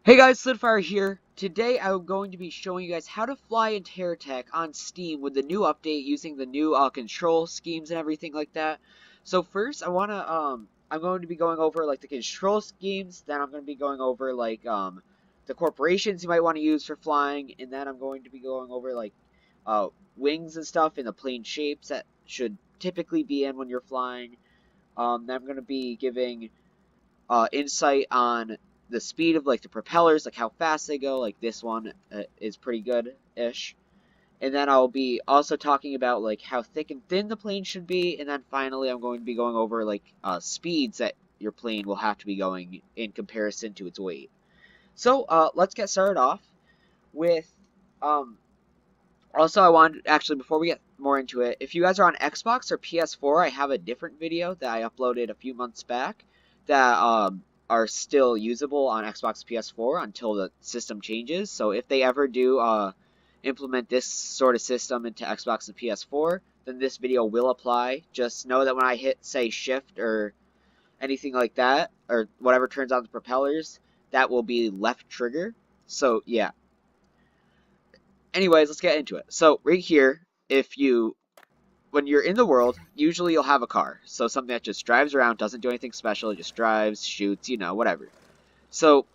Hey guys, Solidifier here. Today I'm going to be showing you guys how to fly in Terra Tech on Steam with the new update using the new control schemes and everything like that. So first I'm going to be going over like the control schemes, then I'm going to be going over like the corporations you might want to use for flying, and then I'm going to be going over like uh wings and stuff in the plane shapes that should typically be in when you're flying. Then I'm going to be giving insight on the speed of like the propellers, like how fast they go. Like this one is pretty good-ish. And then I'll be also talking about like how thick and thin the plane should be. And then finally, I'm going to be going over like speeds that your plane will have to be going in comparison to its weight. So let's get started off with. Um, Also, I wanted actually before we get more into it, if you guys are on Xbox or PS4, I have a different video that I uploaded a few months back that are still usable on Xbox PS4 until the system changes. So if they ever do implement this sort of system into Xbox and PS4, then this video will apply. Just know that when I hit, say, Shift or anything like that, or whatever turns on the propellers, that will be left trigger. So yeah. Anyways, let's get into it. So right here, when you're in the world, usually you'll have a car. So something that just drives around, doesn't do anything special, it just drives, shoots, whatever. So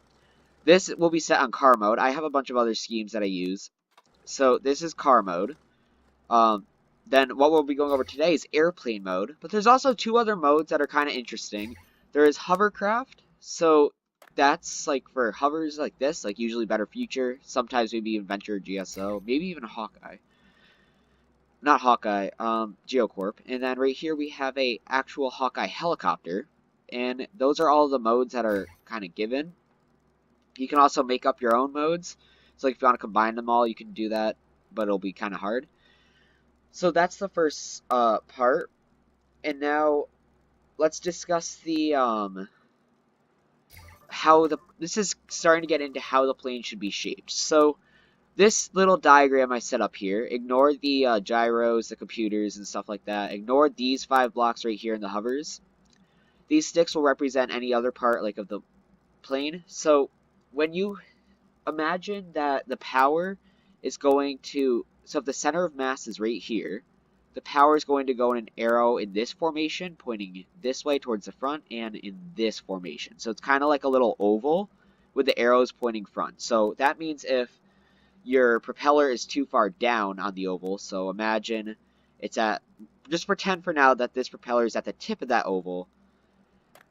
this will be set on car mode. I have a bunch of other schemes that I use. So this is car mode. Um, then what we'll be going over today is airplane mode. But there's also two other modes that are kind of interesting. There is hovercraft. So that's like for hovers like this, like usually Better Future, sometimes maybe even Venture GSO, maybe even Hawkeye. Not Hawkeye, Geocorp. And then right here we have a actual Hawkeye helicopter. And those are all the modes that are kind of given. You can also make up your own modes. So like if you want to combine them all, you can do that, but it'll be kind of hard. So that's the first part. And now let's discuss the this is starting to get into how the plane should be shaped. So this little diagram I set up here, ignore the gyros, the computers, and stuff like that. Ignore these 5 blocks right here in the hovers. These sticks will represent any other part like of the plane. So when you imagine that the power is going to, so if the center of mass is right here, the power is going to go in an arrow in this formation, pointing this way towards the front, and in this formation. So it's kind of like a little oval with the arrows pointing front. So that means if your propeller is too far down on the oval, so imagine it's at, just pretend for now that this propeller is at the tip of that oval.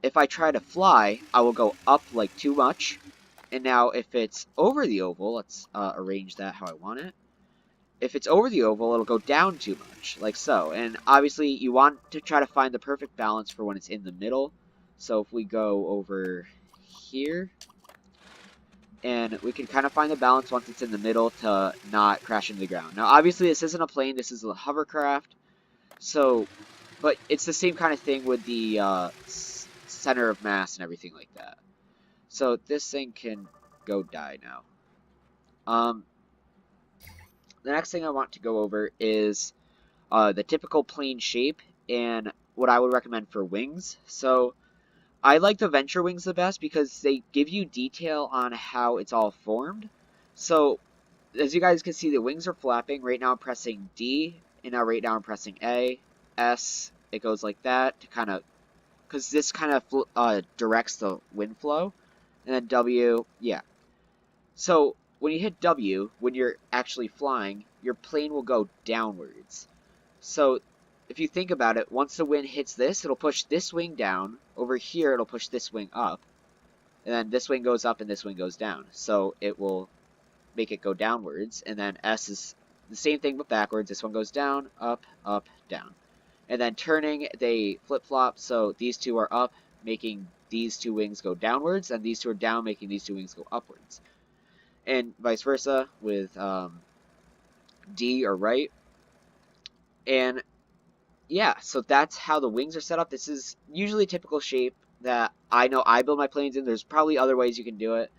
If I try to fly, I will go up like too much. And now if it's over the oval, let's arrange that how I want it. If it's over the oval, it'll go down too much, like so. And obviously, you want to try to find the perfect balance for when it's in the middle. So if we go over here, and we can kind of find the balance once it's in the middle to not crash into the ground. Now, obviously, this isn't a plane. This is a hovercraft. So, but it's the same kind of thing with the center of mass and everything like that. So this thing can go die now. The next thing I want to go over is the typical plane shape and what I would recommend for wings. So I like the Venture wings the best because they give you detail on how it's all formed. So as you guys can see, the wings are flapping. Right now I'm pressing D, and now right now I'm pressing A, S. It goes like that to kind of, because this kind of directs the wind flow. And then W, yeah. So when you hit W, when you're actually flying, your plane will go downwards. So if you think about it, once the wind hits this, it'll push this wing down. Over here, it'll push this wing up. And then this wing goes up and this wing goes down. So it will make it go downwards. And then S is the same thing but backwards. This one goes down, up, up, down. And then turning, they flip-flop. So these two are up, making these two wings go downwards, and these two are down, making these two wings go upwards. And vice versa with D or right. And yeah, so that's how the wings are set up. This is usually a typical shape that I know I build my planes in. There's probably other ways you can do it.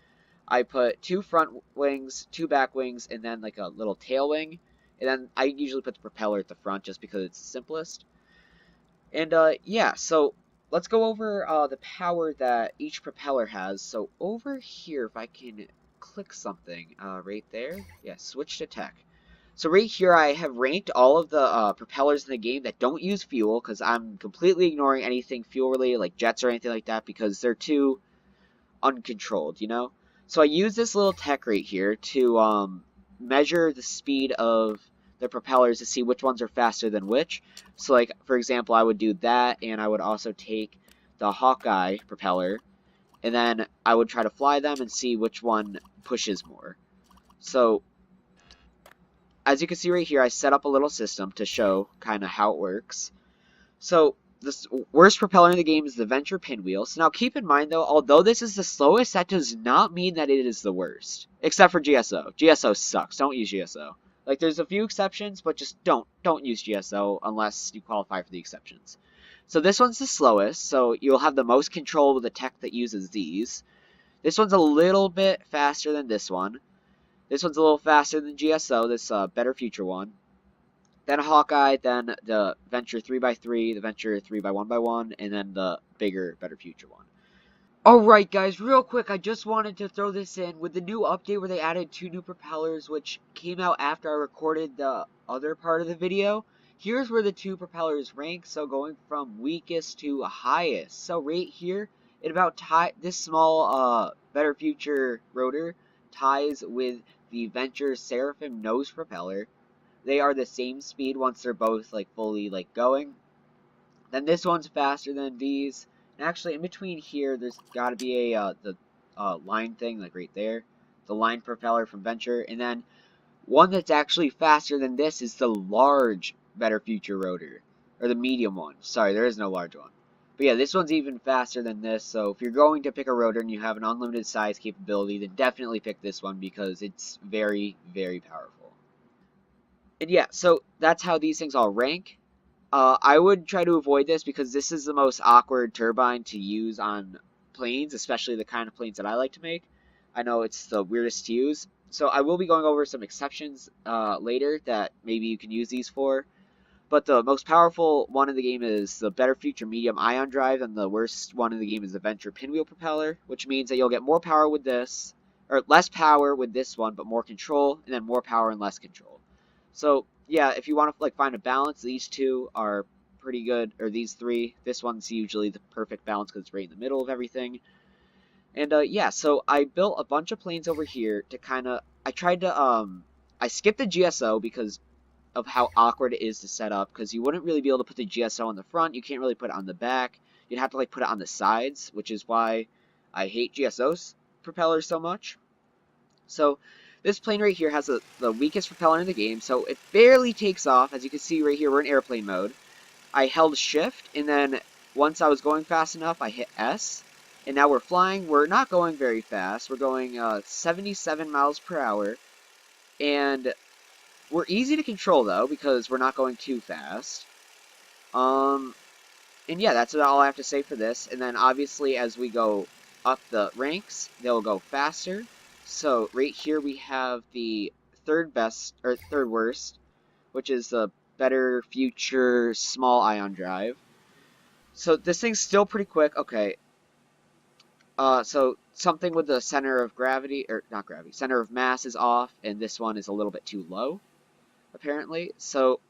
I put 2 front wings, 2 back wings, and then like a little tail wing. And then I usually put the propeller at the front just because it's the simplest. And yeah, so let's go over the power that each propeller has. So over here, if I can click something right there, yeah, switch to tech. So right here, I have ranked all of the propellers in the game that don't use fuel, because I'm completely ignoring anything fuel related, like jets or anything like that, because they're too uncontrolled, you know? So I use this little tech right here to measure the speed of the propellers to see which ones are faster than which. So like, for example, I would do that, and I would also take the Hawkeye propeller, and then I would try to fly them and see which one pushes more. So as you can see right here, I set up a little system to show kind of how it works. So the worst propeller in the game is the Venture Pinwheel. So now keep in mind though, although this is the slowest, that does not mean that it is the worst. Except for GSO. GSO sucks. Don't use GSO. Like there's a few exceptions, but just don't use GSO unless you qualify for the exceptions. So this one's the slowest, so you'll have the most control with the tech that uses these. This one's a little bit faster than this one. This one's a little faster than GSO, this Better Future one. Then a Hawkeye, then the Venture 3x3, the Venture 3x1x1, and then the bigger, Better Future one. Alright guys, real quick, I just wanted to throw this in. With the new update where they added 2 new propellers, which came out after I recorded the other part of the video, here's where the 2 propellers rank, so going from weakest to highest. So right here, it about this small Better Future rotor ties with the Venture Seraphim nose propeller. They are the same speed once they're both like fully like going. Then this one's faster than these. And actually, in between here, there's got to be a the line thing like right there, the line propeller from Venture. And then one that's actually faster than this is the large Better Future rotor, or the medium one. Sorry, there is no large one. But yeah, this one's even faster than this. So if you're going to pick a rotor and you have an unlimited size capability, then definitely pick this one because it's very, very powerful. And yeah, so that's how these things all rank. I would try to avoid this because this is the most awkward turbine to use on planes, especially the kind of planes that I like to make. I know it's the weirdest to use. So I will be going over some exceptions later that maybe you can use these for. But the most powerful one in the game is the Better Future Medium Ion Drive, and the worst one in the game is the Venture Pinwheel Propeller, which means that you'll get more power with this, or less power with this one, but more control, and then more power and less control. So yeah, if you want to like find a balance, these two are pretty good, or these three. This one's usually the perfect balance because it's right in the middle of everything. And yeah, so I built a bunch of planes over here to kind of. I tried to I skipped the GSO because of how awkward it is to set up, because you wouldn't really be able to put the GSO on the front. You can't really put it on the back. You'd have to like put it on the sides, which is why I hate GSO's propellers so much. So this plane right here has the weakest propeller in the game, so it barely takes off. As you can see right here, we're in airplane mode. I held shift, and then once I was going fast enough, I hit S, and now we're flying. We're not going very fast. We're going 77 miles per hour, and we're easy to control, though, because we're not going too fast. And yeah, that's all I have to say for this. And then obviously as we go up the ranks, they'll go faster. So right here we have the third best, or third worst, which is the Better Future Small Ion Drive. So this thing's still pretty quick. Okay. So something with the center of gravity, or not gravity, center of mass is off, and this one is a little bit too low, apparently. So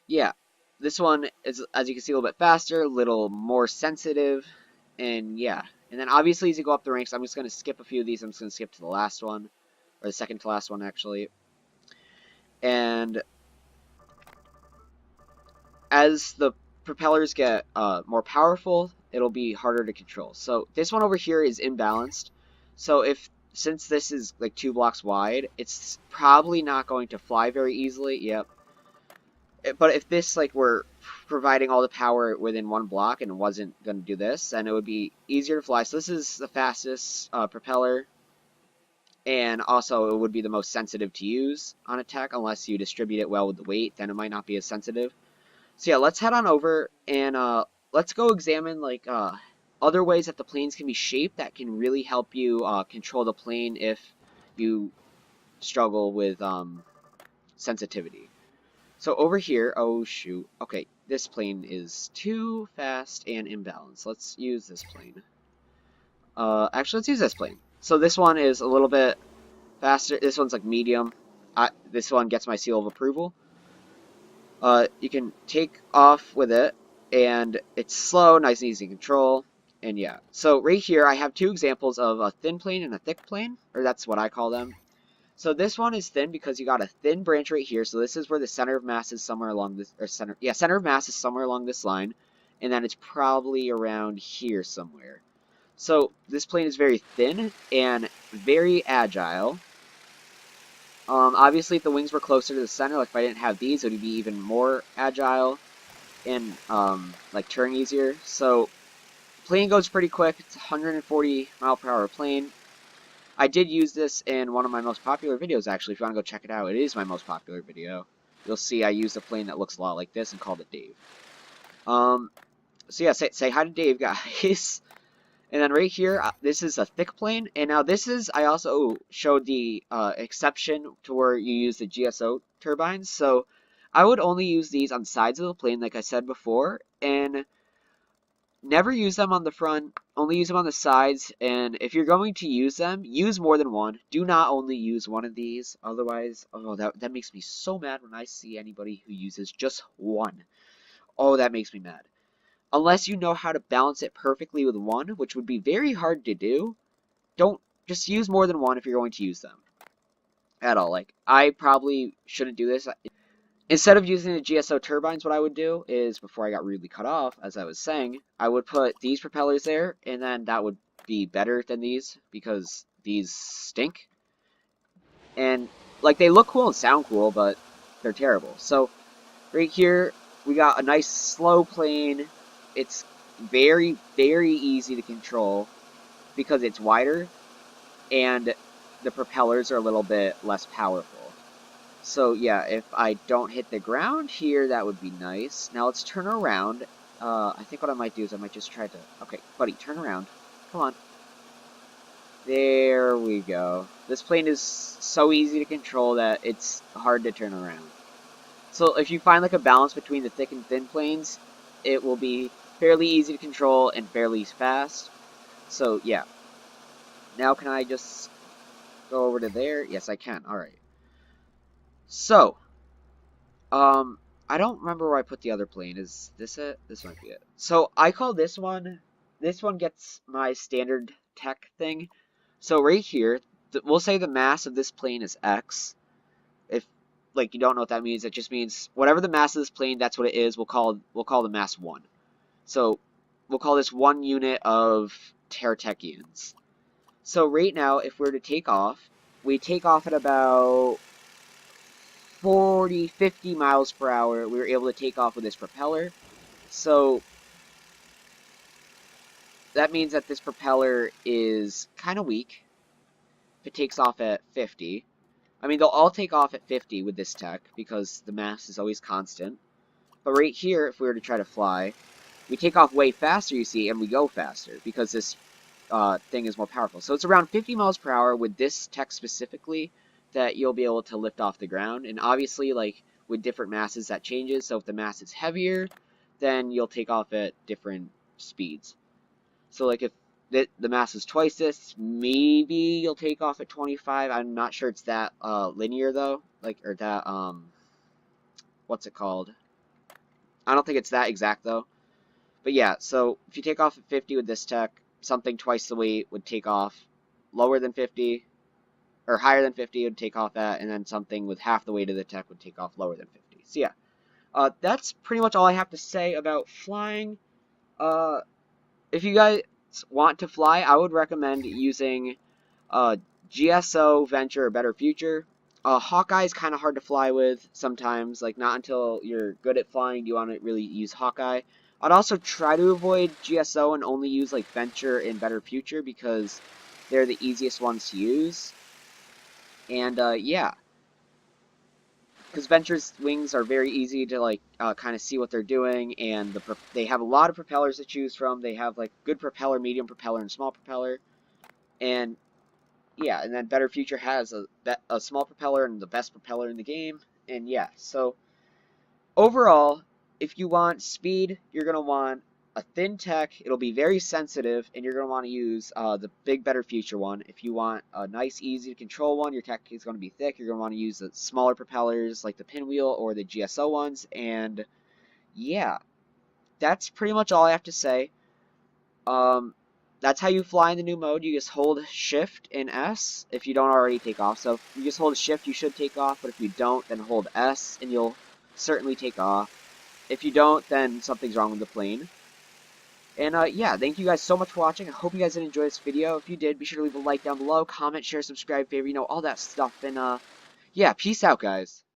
yeah, this one is, as you can see, a little bit faster, a little more sensitive, and yeah. And then obviously as you go up the ranks, I'm just going to skip a few of these. I'm just going to skip to the last one, or the second to last one, actually. And as the propellers get more powerful, it'll be harder to control. So this one over here is imbalanced. So since this is like 2 blocks wide, it's probably not going to fly very easily. Yep. But if this like were providing all the power within 1 block and wasn't going to do this, then it would be easier to fly. So this is the fastest propeller, and also it would be the most sensitive to use on a tech, unless you distribute it well with the weight, then it might not be as sensitive. So yeah, let's head on over and let's go examine like other ways that the planes can be shaped that can really help you control the plane if you struggle with sensitivity. So over here, oh shoot, okay, this plane is too fast and imbalanced. Let's use this plane. Actually, let's use this plane. So this one is a little bit faster. This one's like medium. This one gets my seal of approval. You can take off with it, and it's slow, nice and easy to control. And yeah, so right here I have two examples of a thin plane and a thick plane, or that's what I call them. So this one is thin because you got a thin branch right here. So this is where the center of mass is somewhere along this, or center of mass is somewhere along this line, and then it's probably around here somewhere. So this plane is very thin and very agile. Obviously, if the wings were closer to the center, like if I didn't have these, it would be even more agile and like turn easier. So plane goes pretty quick. It's a 140 mile per hour plane. I did use this in one of my most popular videos, actually. If you want to go check it out, it is my most popular video. You'll see I used a plane that looks a lot like this and called it Dave. So yeah, say hi to Dave, guys. And then right here, this is a thick plane. And now this is, I also showed the exception to where you use the GSO turbines. So I would only use these on sides of the plane, like I said before. And never use them on the front, only use them on the sides. And if you're going to use them, use more than one. Do not only use one of these. Otherwise, oh, that makes me so mad when I see anybody who uses just one. Oh, that makes me mad. Unless you know how to balance it perfectly with one, which would be very hard to do, don't just use more than one if you're going to use them at all. Like, I probably shouldn't do this. Instead of using the GSO turbines, what I would do is, before I got rudely cut off, as I was saying, I would put these propellers there, and then that would be better than these, because these stink. And, like, they look cool and sound cool, but they're terrible. So, right here, we got a nice slow plane. It's very, very easy to control because it's wider and the propellers are a little bit less powerful. So yeah, if I don't hit the ground here, that would be nice. Now let's turn around. I think what I might do is I might just try to... Okay, buddy, turn around. Come on. There we go. This plane is so easy to control that it's hard to turn around. So if you find like a balance between the thick and thin planes, it will be fairly easy to control and fairly fast. So yeah. Now can I just go over to there? Yes, I can. Alright. So, I don't remember where I put the other plane. Is this it? This might be it. So I call this one gets my standard tech thing. So right here, we'll say the mass of this plane is X. If like you don't know what that means, it just means whatever the mass of this plane, that's what it is. We'll call the mass 1. So we'll call this 1 unit of Terra Techians. So right now, if we're to take off, we take off at about 40, 50 miles per hour. We were able to take off with this propeller. So that means that this propeller is kind of weak if it takes off at 50. I mean, they'll all take off at 50 with this tech because the mass is always constant. But right here, if we were to try to fly, we take off way faster, you see, and we go faster because this thing is more powerful. So it's around 50 miles per hour with this tech specifically that you'll be able to lift off the ground. And obviously, like, with different masses, that changes. So if the mass is heavier, then you'll take off at different speeds. So, like, if the mass is twice this, maybe you'll take off at 25. I'm not sure it's that linear, though. Like, or that, what's it called? I don't think it's that exact, though. But yeah, so if you take off at 50 with this tech, something twice the weight would take off lower than 50, or higher than 50 would take off at, and then something with half the weight of the tech would take off lower than 50. So yeah, that's pretty much all I have to say about flying. If you guys want to fly, I would recommend using GSO, Venture, or Better Future. Hawkeye is kind of hard to fly with sometimes, like not until you're good at flying do you want to really use Hawkeye. I'd also try to avoid GSO and only use like Venture and Better Future because they're the easiest ones to use. And yeah, because Venture's wings are very easy to like kind of see what they're doing, and they have a lot of propellers to choose from. They have like good propeller, medium propeller, and small propeller. And yeah, and then Better Future has a small propeller and the best propeller in the game. And yeah, so overall, if you want speed, you're going to want a thin tech. It'll be very sensitive, and you're going to want to use the big, better future one. If you want a nice, easy to control one, your tech is going to be thick. You're going to want to use the smaller propellers like the pinwheel or the GSO ones. And yeah, that's pretty much all I have to say. That's how you fly in the new mode. You just hold Shift and S if you don't already take off. So if you just hold Shift, you should take off. But if you don't, then hold S, and you'll certainly take off. If you don't, then something's wrong with the plane. And yeah, thank you guys so much for watching. I hope you guys did enjoy this video. If you did, be sure to leave a like down below, comment, share, subscribe, favorite, all that stuff. And yeah, peace out, guys.